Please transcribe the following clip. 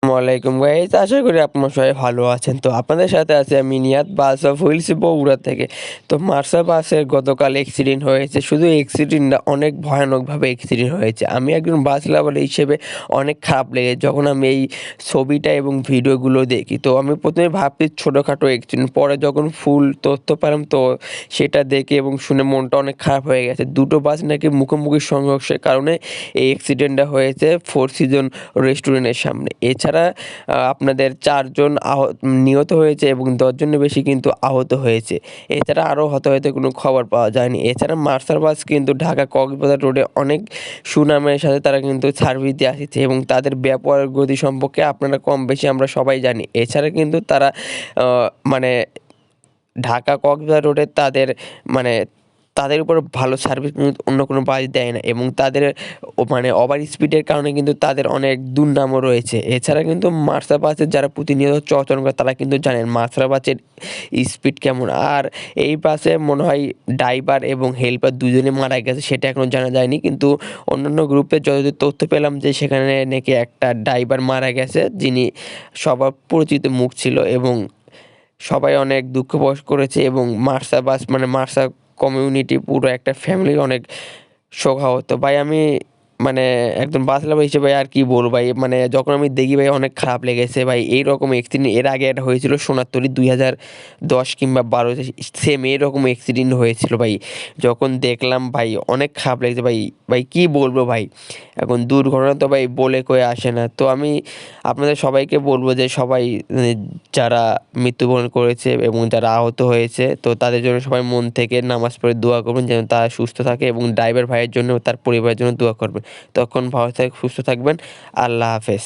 আসসালামাইকুম গাইস, আশা করি আপনারা সবাই ভালো আছেন। তো আপনাদের সাথে আছে আমি নিয়াত, বাস অফ হুইলস বগুড়া থেকে। তো মার্সা বাসের গতকাল অ্যাক্সিডেন্ট হয়েছে। শুধু অ্যাক্সিডেন্ট না, অনেক ভয়ানকভাবে অ্যাক্সিডেন্ট হয়েছে। আমি একজন বাস লাভার হিসেবে অনেক খারাপ লেগে যখন আমি এই ছবিটা এবং ভিডিওগুলো দেখি। তো আমি প্রথমে ভাবছি ছোটোখাটো অ্যাক্সিডেন্ট, পরে যখন ফুল তথ্য পেলাম তো সেটা দেখে এবং শুনে মনটা অনেক খারাপ হয়ে গেছে। দুটো বাস নাকি মুখোমুখি সংঘর্ষের কারণে এই অ্যাক্সিডেন্টটা হয়েছে ফোর সিজন রেস্টুরেন্টের সামনে। এছাড়া আপনাদের 4 জন নিহত হয়েছে এবং 10 জনের বেশি কিন্তু আহত হয়েছে। এছাড়া আরও হতাহতের কোনো খবর পাওয়া যায়নি। এছাড়া মার্সার বাস কিন্তু ঢাকা কক্সবাজার রোডে অনেক সুনামের সাথে তারা কিন্তু সার্ভিস দিয়ে আসছে এবং তাদের ব্যবহারের গতি সম্পর্কে আপনারা কম বেশি আমরা সবাই জানি। এছাড়া কিন্তু তারা মানে ঢাকা কক্সবাজার রোডে তাদের মানে তাদের উপর ভালো সার্ভিস কিন্তু অন্য কোনো বাস দেয় না এবং তাদের মানে ওভার স্পিডের কারণে কিন্তু তাদের অনেক দুর্নামও রয়েছে। এছাড়া কিন্তু মার্সা বাসের যারা প্রতিনিয়ত চলাচল করে তারা কিন্তু জানেন মার্সা বাসের স্পিড কেমন। আর এই বাসে মনে হয় ড্রাইভার এবং হেল্পার দুজনে মারা গেছে, সেটা এখনও জানা যায়নি। কিন্তু অন্যান্য গ্রুপে যতদূর তথ্য পেলাম যে সেখানে নাকি একটা ড্রাইভার মারা গেছে, যিনি সবার পরিচিত মুখ ছিল এবং সবাই অনেক দুঃখ প্রকাশ করেছে এবং মার্সা বাস মানে মার্সা কমিউনিটি পুরো একটা ফ্যামিলি অনেক শোকাহত। ভাই আমি মানে একজন বাস লাভার হিসেবে আর কি বলবো ভাই, মানে যখন আমি দেখি ভাই অনেক খারাপ লেগেছে ভাই। এইরকম অ্যাক্সিডেন্ট এর আগে একটা হয়েছিল সোনারতরী 2010 কিংবা 12 সেম এরকম অ্যাক্সিডেন্ট হয়েছিল ভাই। যখন দেখলাম ভাই অনেক খারাপ লেগেছে ভাই। ভাই কি বলবো ভাই, এখন দুর্ঘটনা তো ভাই বলে কয়ে আসে না। তো আমি আপনাদের সবাইকে বলবো যে সবাই যারা মৃত্যুবরণ করেছে এবং যারা আহত হয়েছে তো তাদের জন্য সবাই মন থেকে নামাজ পড়ে দোয়া করবেন যেন তারা সুস্থ থাকে এবং ড্রাইভার ভাইয়ের জন্য তার পরিবারের জন্য দোয়া করবেন। তখন ভালো সুস্থ থাকবেন। আল্লাহ হাফেজ।